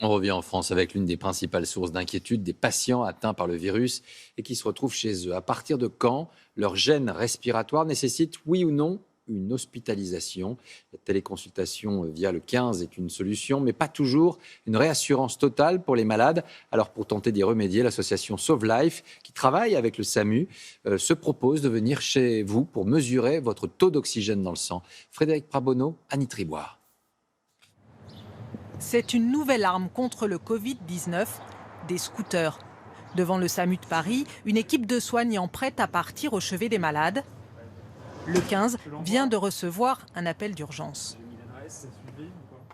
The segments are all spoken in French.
On revient en France avec l'une des principales sources d'inquiétude des patients atteints par le virus et qui se retrouvent chez eux. À partir de quand leur gêne respiratoire nécessite, oui ou non, une hospitalisation? La téléconsultation via le 15 est une solution, mais pas toujours une réassurance totale pour les malades. Alors pour tenter d'y remédier, l'association Sauve Life, qui travaille avec le SAMU, se propose de venir chez vous pour mesurer votre taux d'oxygène dans le sang. Frédéric Prabonneau, Annie Triboire. C'est une nouvelle arme contre le Covid-19, des scooters. Devant le SAMU de Paris, une équipe de soignants prête à partir au chevet des malades. Le 15 vient de recevoir un appel d'urgence.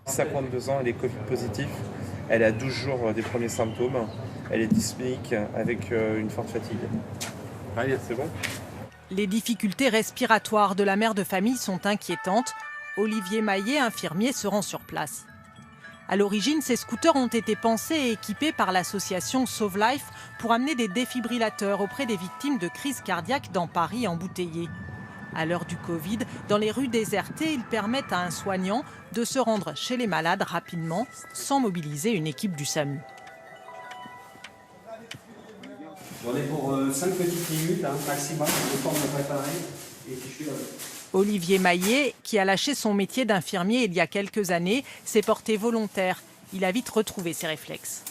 52 ans, elle est Covid positive. Elle a 12 jours des premiers symptômes. Elle est dyspnéique avec une forte fatigue. Allez, c'est bon. Les difficultés respiratoires de la mère de famille sont inquiétantes. Olivier Maillet, infirmier, se rend sur place. À l'origine, ces scooters ont été pensés et équipés par l'association Sauve Life pour amener des défibrillateurs auprès des victimes de crises cardiaques dans Paris embouteillé. À l'heure du Covid, dans les rues désertées, ils permettent à un soignant de se rendre chez les malades rapidement, sans mobiliser une équipe du SAMU. On est pour 5 petites minutes, maximum, le temps de me préparer. Et puis je suis là. Olivier Maillet, qui a lâché son métier d'infirmier il y a quelques années, s'est porté volontaire. Il a vite retrouvé ses réflexes.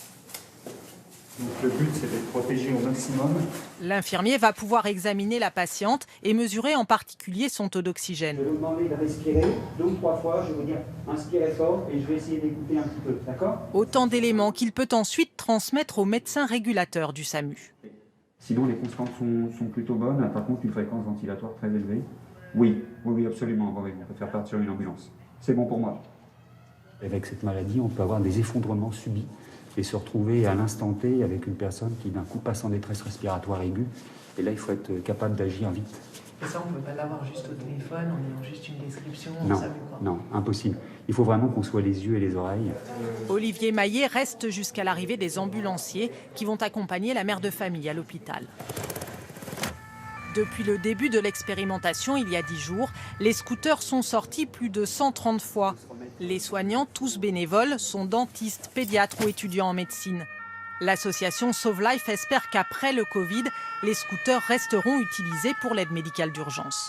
Donc le but, c'est d'être protégé au maximum. L'infirmier va pouvoir examiner la patiente et mesurer en particulier son taux d'oxygène. Je vais vous demander de respirer 2 ou 3 fois. Je vais vous dire inspirez fort et je vais essayer d'écouter un petit peu. D'accord ? Autant d'éléments qu'il peut ensuite transmettre au médecin régulateur du SAMU. Sinon, les constantes sont plutôt bonnes. Par contre, une fréquence ventilatoire très élevée. Oui, absolument. Oui, on peut faire partir une ambulance. C'est bon pour moi. Avec cette maladie, on peut avoir des effondrements subits et se retrouver à l'instant T avec une personne qui d'un coup passe en détresse respiratoire aiguë. Et là, il faut être capable d'agir vite. Et ça, on ne peut pas l'avoir juste au téléphone, en ayant juste une description. Non, impossible. Il faut vraiment qu'on soit les yeux et les oreilles. Olivier Maillet reste jusqu'à l'arrivée des ambulanciers qui vont accompagner la mère de famille à l'hôpital. Depuis le début de l'expérimentation, il y a 10 jours, les scooters sont sortis plus de 130 fois. Les soignants, tous bénévoles, sont dentistes, pédiatres ou étudiants en médecine. L'association Sauve Life espère qu'après le Covid, les scooters resteront utilisés pour l'aide médicale d'urgence.